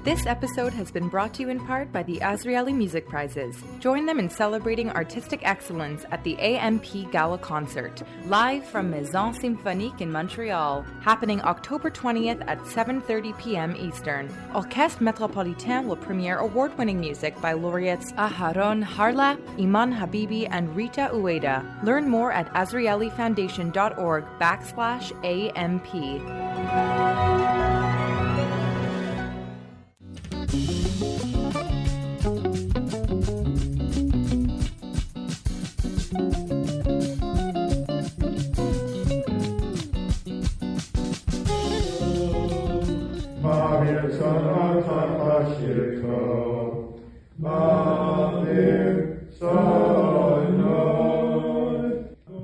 This episode has been brought to you in part by the Azrieli Music Prizes. Join them in celebrating artistic excellence at the AMP Gala Concert, live from Maison Symphonique in Montreal, happening October 20th at 7:30 p.m. Eastern. Orchestre Metropolitain will premiere award-winning music by laureates Aharon Harla, Iman Habibi, and Rita Ueda. Learn more at azrielifoundation.org/AMP.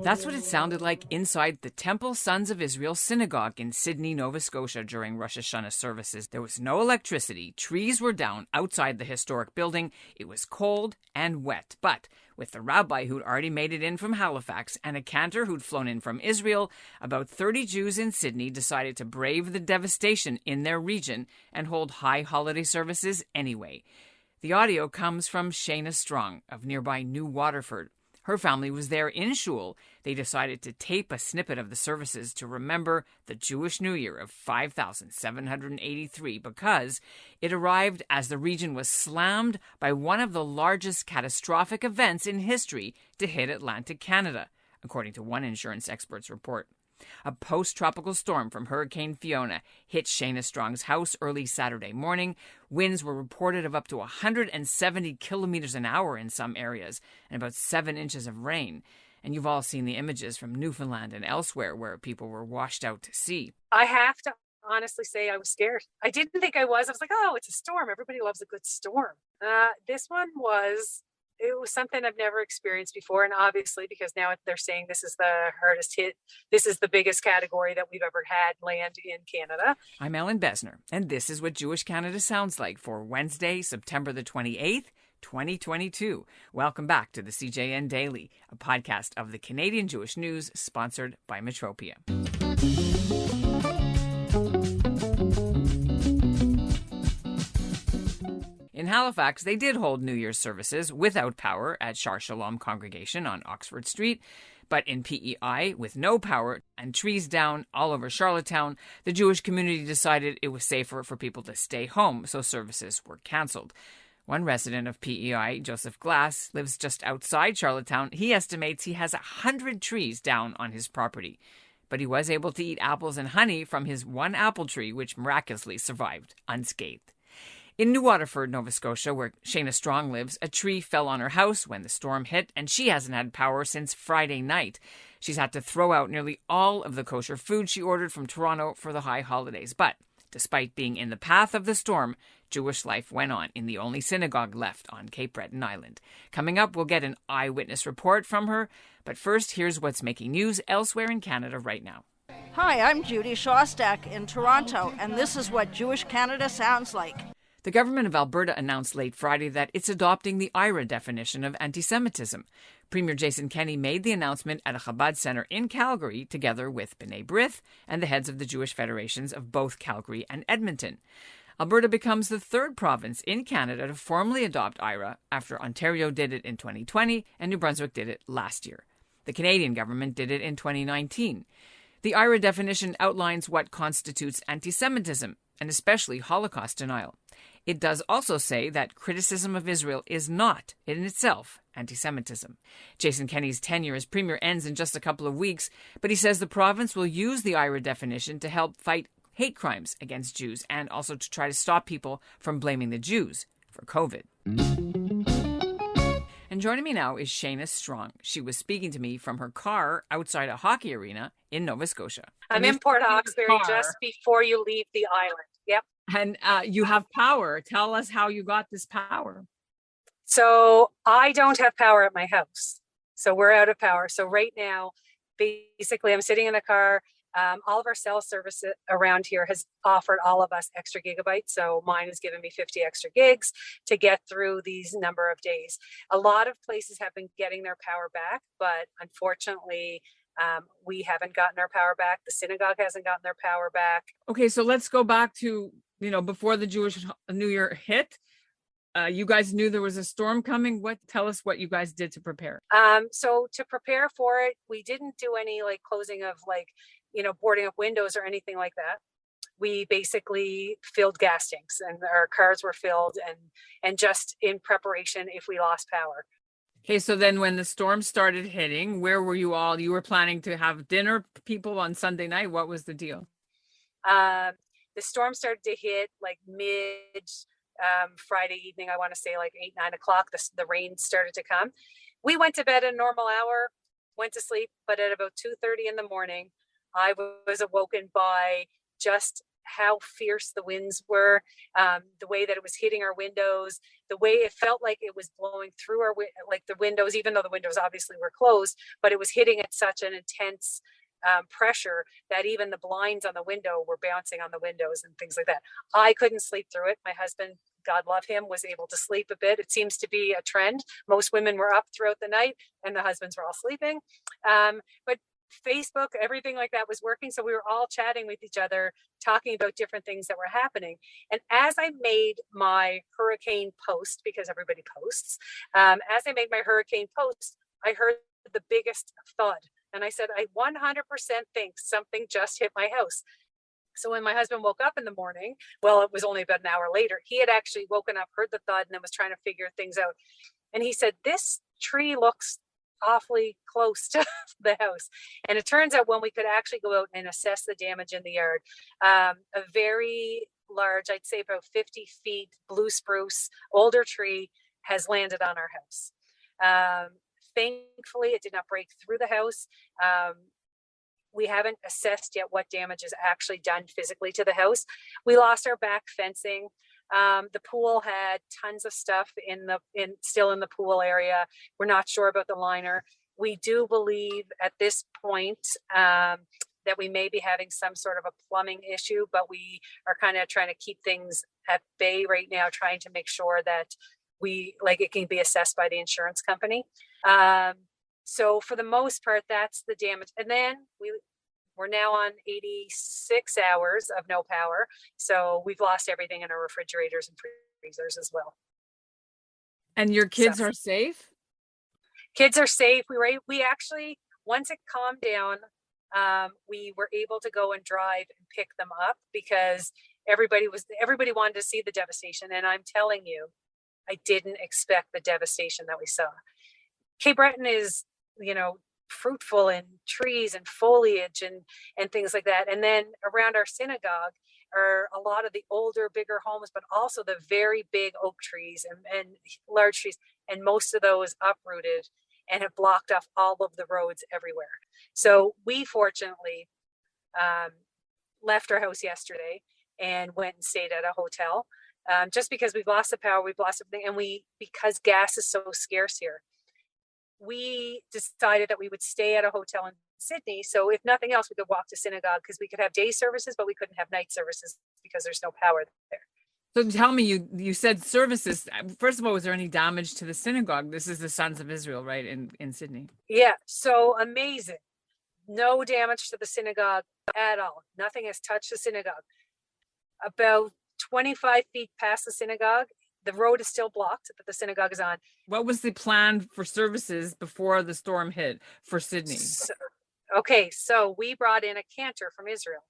That's what it sounded like inside the Temple Sons of Israel Synagogue in Sydney, Nova Scotia during Rosh Hashanah services. There was no electricity, trees were down outside the historic building, it was cold and wet. But with the rabbi who'd already made it in from Halifax and a cantor who'd flown in from Israel, about 30 Jews in Sydney decided to brave the devastation in their region and hold high holiday services anyway. The audio comes from Shayna Strong of nearby New Waterford. Her family was there in shul. They decided to tape a snippet of the services to remember the Jewish New Year of 5783 because it arrived as the region was slammed by one of the largest catastrophic events in history to hit Atlantic Canada, according to one insurance expert's report. A post-tropical storm from Hurricane Fiona hit Shayna Strong's house early Saturday morning. Winds were reported of up to 170 kilometers an hour in some areas and about 7 inches of rain. And you've all seen the images from Newfoundland and elsewhere where people were washed out to sea. I have to honestly say I was scared. I didn't think I was. I was like, oh, it's a storm. Everybody loves a good storm. This one was... It was something I've never experienced before. And obviously, because now they're saying this is the hardest hit, this is the biggest category that we've ever had land in Canada. I'm Ellen Besner, and this is what Jewish Canada sounds like for Wednesday, September the 28th, 2022. Welcome back to the CJN Daily, a podcast of the Canadian Jewish News sponsored by Metropia. In Halifax, they did hold New Year's services without power at Shar Shalom Congregation on Oxford Street. But in PEI, with no power and trees down all over Charlottetown, the Jewish community decided it was safer for people to stay home, so services were cancelled. One resident of PEI, Joseph Glass, lives just outside Charlottetown. He estimates he has 100 trees down on his property. But he was able to eat apples and honey from his one apple tree, which miraculously survived unscathed. In New Waterford, Nova Scotia, where Shayna Strong lives, a tree fell on her house when the storm hit, and she hasn't had power since Friday night. She's had to throw out nearly all of the kosher food she ordered from Toronto for the high holidays. But despite being in the path of the storm, Jewish life went on in the only synagogue left on Cape Breton Island. Coming up, we'll get an eyewitness report from her. But first, here's what's making news elsewhere in Canada right now. Hi, I'm Judy Shostak in Toronto, and this is what Jewish Canada sounds like. The government of Alberta announced late Friday that it's adopting the IRA definition of anti-Semitism. Premier Jason Kenney made the announcement at a Chabad Center in Calgary together with B'nai B'rith and the heads of the Jewish federations of both Calgary and Edmonton. Alberta becomes the third province in Canada to formally adopt IRA after Ontario did it in 2020 and New Brunswick did it last year. The Canadian government did it in 2019. The IRA definition outlines what constitutes anti-Semitism, and especially Holocaust denial. It does also say that criticism of Israel is not, in itself, anti-Semitism. Jason Kenney's tenure as premier ends in just a couple of weeks, but he says the province will use the IRA definition to help fight hate crimes against Jews and also to try to stop people from blaming the Jews for COVID. And joining me now is Shayna Strong. She was speaking to me from her car outside a hockey arena in Nova Scotia. I'm in Port Hawkesbury just before you leave the island. Yep. And you have power. Tell us how you got this power. So I don't have power at my house. So we're out of power. So right now, basically, I'm sitting in the car. All of our cell service around here has offered all of us extra gigabytes. So mine has given me 50 extra gigs to get through these number of days. A lot of places have been getting their power back, but unfortunately, we haven't gotten our power back. The synagogue hasn't gotten their power back. Okay, so let's go back to before the Jewish New Year hit, you guys knew there was a storm coming. Tell us what you guys did to prepare. So to prepare for it, we didn't do any like closing of boarding up windows or anything like that. We basically filled gas tanks and our cars were filled and just in preparation if we lost power. Okay, so then when the storm started hitting, where were you all? You were planning to have dinner, people, on Sunday night. What was the deal? The storm started to hit like mid Friday evening. I want to say like 8, 9 o'clock. The rain started to come. We went to bed at a normal hour, went to sleep, but at about 2:30 in the morning, I was awoken by just how fierce the winds were, the way that it was hitting our windows, the way it felt like it was blowing through the windows, even though the windows obviously were closed, but it was hitting at such an intense pressure that even the blinds on the window were bouncing on the windows and things like that. I couldn't sleep through it. My husband, God love him, was able to sleep a bit. It seems to be a trend. Most women were up throughout the night and the husbands were all sleeping. But Facebook, everything like that was working. So we were all chatting with each other, talking about different things that were happening. And as I made my hurricane post, because everybody posts, as I made my hurricane post, I heard the biggest thud. And I said, I 100% think something just hit my house. So when my husband woke up in the morning, well, it was only about an hour later, he had actually woken up, heard the thud, and then was trying to figure things out. And he said, this tree looks awfully close to the house. And it turns out when we could actually go out and assess the damage in the yard, a very large, I'd say about 50 feet, blue spruce, older tree has landed on our house. Thankfully, it did not break through the house. We haven't assessed yet what damage is actually done physically to the house. We lost our back fencing. The pool had tons of stuff still in the pool area. We're not sure about the liner. We do believe at this point that we may be having some sort of a plumbing issue, but we are kind of trying to keep things at bay right now, trying to make sure that it can be assessed by the insurance company. So for the most part, that's the damage. And then we're now on 86 hours of no power. So we've lost everything in our refrigerators and freezers as well. And your kids are safe? Kids are safe. We actually, once it calmed down, we were able to go and drive and pick them up because everybody wanted to see the devastation. And I'm telling you, I didn't expect the devastation that we saw. Cape Breton is, fruitful in trees and foliage and things like that. And then around our synagogue are a lot of the older, bigger homes, but also the very big oak trees and large trees. And most of those uprooted and have blocked off all of the roads everywhere. So we fortunately left our house yesterday and went and stayed at a hotel. Just because we've lost the power, we've lost everything. And because gas is so scarce here, we decided that we would stay at a hotel in Sydney. So if nothing else, we could walk to synagogue because we could have day services, but we couldn't have night services because there's no power there. So tell me, you said services. First of all, was there any damage to the synagogue? This is the Sons of Israel, right, in Sydney? Yeah, so amazing. No damage to the synagogue at all. Nothing has touched the synagogue. About 25 feet past the synagogue, the road is still blocked, but the synagogue is on. What was the plan for services before the storm hit for Sydney? So we brought in a cantor from Israel.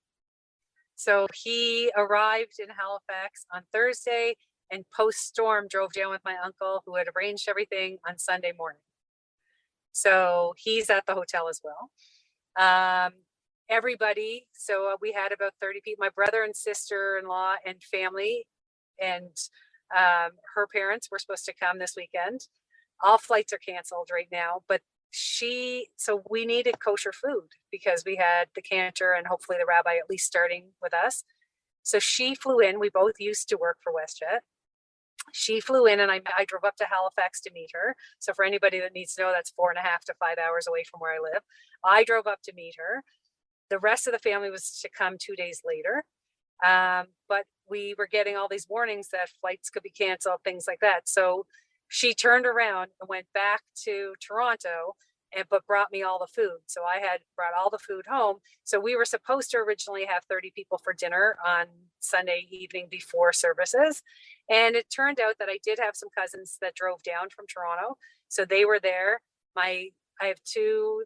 So he arrived in Halifax on Thursday and post-storm drove down with my uncle who had arranged everything on Sunday morning. So he's at the hotel as well. Everybody, so we had about 30 people, my brother and sister-in-law and family and her parents were supposed to come this weekend. All flights are canceled right now, but so we needed kosher food because we had the cantor and hopefully the rabbi at least starting with us. So she flew in. We both used to work for WestJet. She flew in and I drove up to Halifax to meet her. So for anybody that needs to know, that's 4.5 to 5 hours away from where I live. I drove up to meet her. The rest of the family was to come 2 days later. But we were getting all these warnings that flights could be canceled, things like that. So she turned around and went back to Toronto but brought me all the food. So I had brought all the food home. So we were supposed to originally have 30 people for dinner on Sunday evening before services. And it turned out that I did have some cousins that drove down from Toronto. So they were there. I have two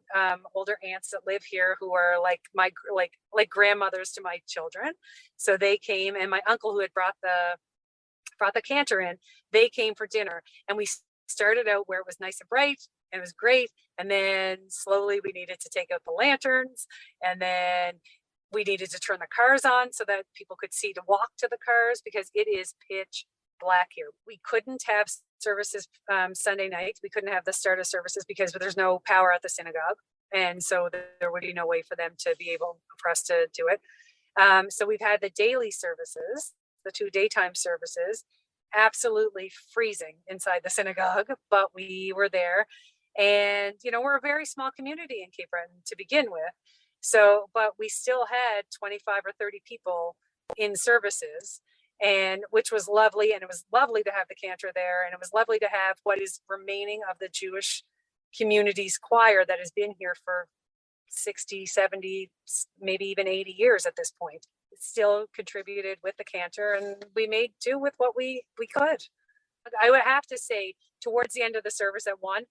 older aunts that live here who are like my like grandmothers to my children. So they came, and my uncle who had brought the cantor in, they came for dinner. And we started out where it was nice and bright and it was great. And then slowly we needed to take out the lanterns, and then we needed to turn the cars on so that people could see to walk to the cars, because it is pitch black here. We couldn't have services Sunday night. We couldn't have the start of services because there's no power at the synagogue. And so there would be no way for them to be able for us to do it. So we've had the daily services, the 2 daytime services, absolutely freezing inside the synagogue, but we were there. And, we're a very small community in Cape Breton to begin with. So, but we still had 25 or 30 people in services, and which was lovely. And it was lovely to have the cantor there. And it was lovely to have what is remaining of the Jewish community's choir that has been here for 60, 70, maybe even 80 years at this point. It still contributed with the cantor, and we made do with what we could. I would have to say, towards the end of the service at 1,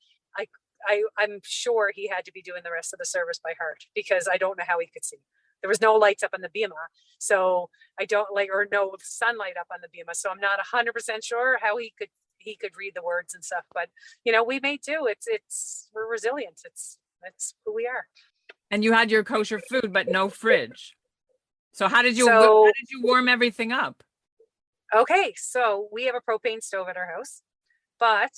I'm sure he had to be doing the rest of the service by heart, because I don't know how he could see. There was no lights up on the bima, so I don't or no sunlight up on the bima. So I'm not 100% sure how he could read the words and stuff. But we made do. We're resilient. It's who we are. And you had your kosher food, but no fridge. So how did you warm everything up? Okay, so we have a propane stove at our house, but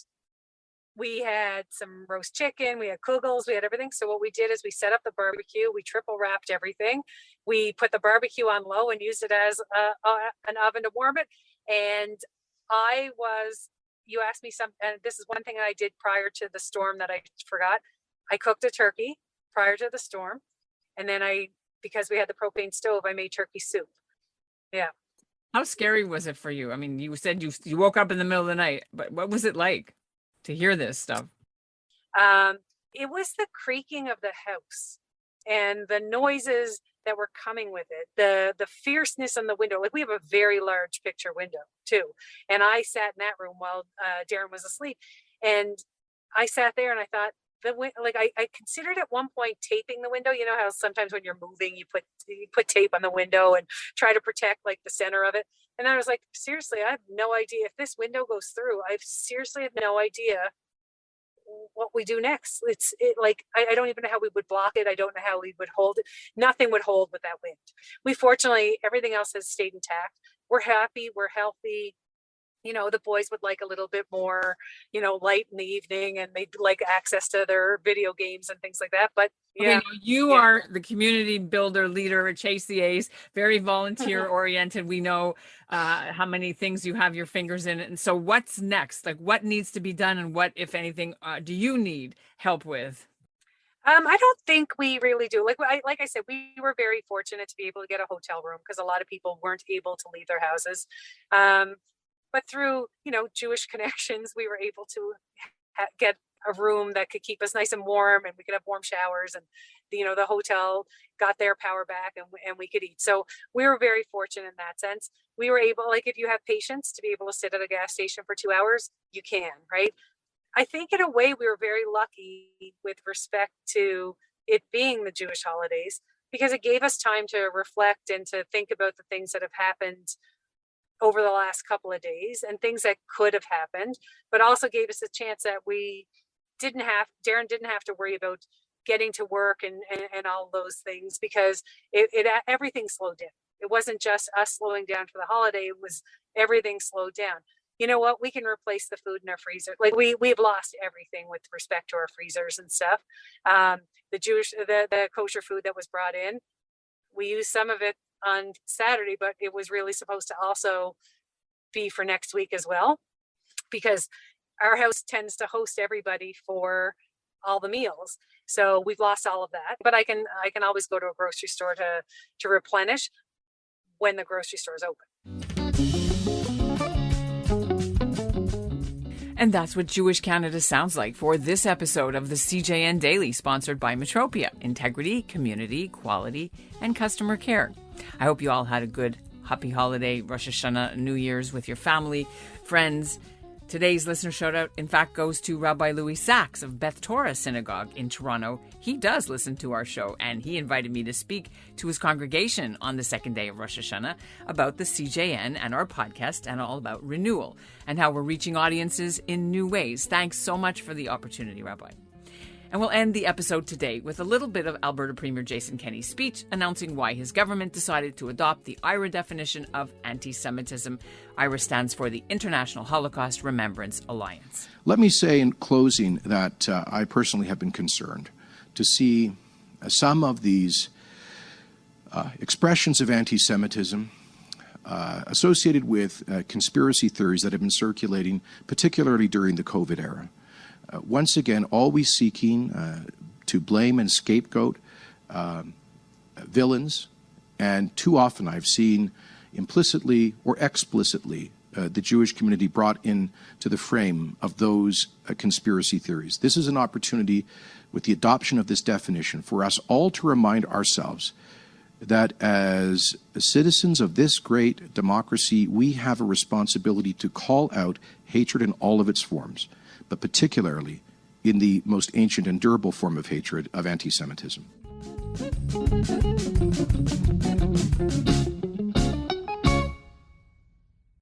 we had some roast chicken, we had kugels, we had everything. So what we did is we set up the barbecue, we triple wrapped everything. We put the barbecue on low and used it as an oven to warm it. And you asked me and this is one thing I did prior to the storm that I forgot. I cooked a turkey prior to the storm. And then because we had the propane stove, I made turkey soup. Yeah. How scary was it for you? I mean, you said you woke up in the middle of the night, but what was it like to hear this stuff? It was the creaking of the house and the noises that were coming with it, the fierceness on the window. Like, we have a very large picture window too, and I sat in that room while Darren was asleep, and I sat there and I thought, I considered at one point taping the window. You know how sometimes when you're moving, you put tape on the window and try to protect like the center of it. And I was like, seriously, I have no idea if this window goes through. I seriously have no idea what we do next. I don't even know how we would block it. I don't know how we would hold it. Nothing would hold with that wind. We fortunately, everything else has stayed intact. We're happy. We're healthy. The boys would like a little bit more, light in the evening, and they'd like access to their video games and things like that. But yeah, you are the community builder leader at Chase the Ace, very volunteer oriented. We know how many things you have your fingers in. And so what's next? Like, what needs to be done, and what, if anything, do you need help with? I don't think we really do. Like I said, we were very fortunate to be able to get a hotel room, because a lot of people weren't able to leave their houses. But through, Jewish connections, we were able to get a room that could keep us nice and warm, and we could have warm showers, and, the hotel got their power back, and we could eat. So we were very fortunate in that sense. We were able, if you have patience, to be able to sit at a gas station for 2 hours, you can, right? I think in a way we were very lucky with respect to it being the Jewish holidays, because it gave us time to reflect and to think about the things that have happened over the last couple of days, and things that could have happened, but also gave us a chance that Darren didn't have to worry about getting to work and all those things, because everything slowed down. It wasn't just us slowing down for the holiday. It was everything slowed down. You know what? We can replace the food in our freezer. We've lost everything with respect to our freezers and stuff. The kosher food that was brought in, we used some of it on Saturday, but it was really supposed to also be for next week as well, because our house tends to host everybody for all the meals. So we've lost all of that, but I can always go to a grocery store to replenish when the grocery store is open. And that's what Jewish Canada sounds like for this episode of the CJN Daily, sponsored by Metropia. Integrity, community, quality, and customer care. I hope you all had a good, happy holiday, Rosh Hashanah, New Year's with your family, friends. Today's listener shout-out, in fact, goes to Rabbi Louis Sachs of Beth Torah Synagogue in Toronto. He does listen to our show, and he invited me to speak to his congregation on the second day of Rosh Hashanah about the CJN and our podcast and all about renewal and how we're reaching audiences in new ways. Thanks so much for the opportunity, Rabbi. And we'll end the episode today with a little bit of Alberta Premier Jason Kenney's speech announcing why his government decided to adopt the IRA definition of anti-Semitism. IRA stands for the International Holocaust Remembrance Alliance. Let me say in closing that I personally have been concerned to see some of these expressions of anti-Semitism associated with conspiracy theories that have been circulating, particularly during the COVID era. Once again, always seeking to blame and scapegoat villains, and too often I've seen implicitly or explicitly the Jewish community brought into the frame of those conspiracy theories. This is an opportunity with the adoption of this definition for us all to remind ourselves that as citizens of this great democracy, we have a responsibility to call out hatred in all of its forms, but particularly in the most ancient and durable form of hatred of anti-Semitism.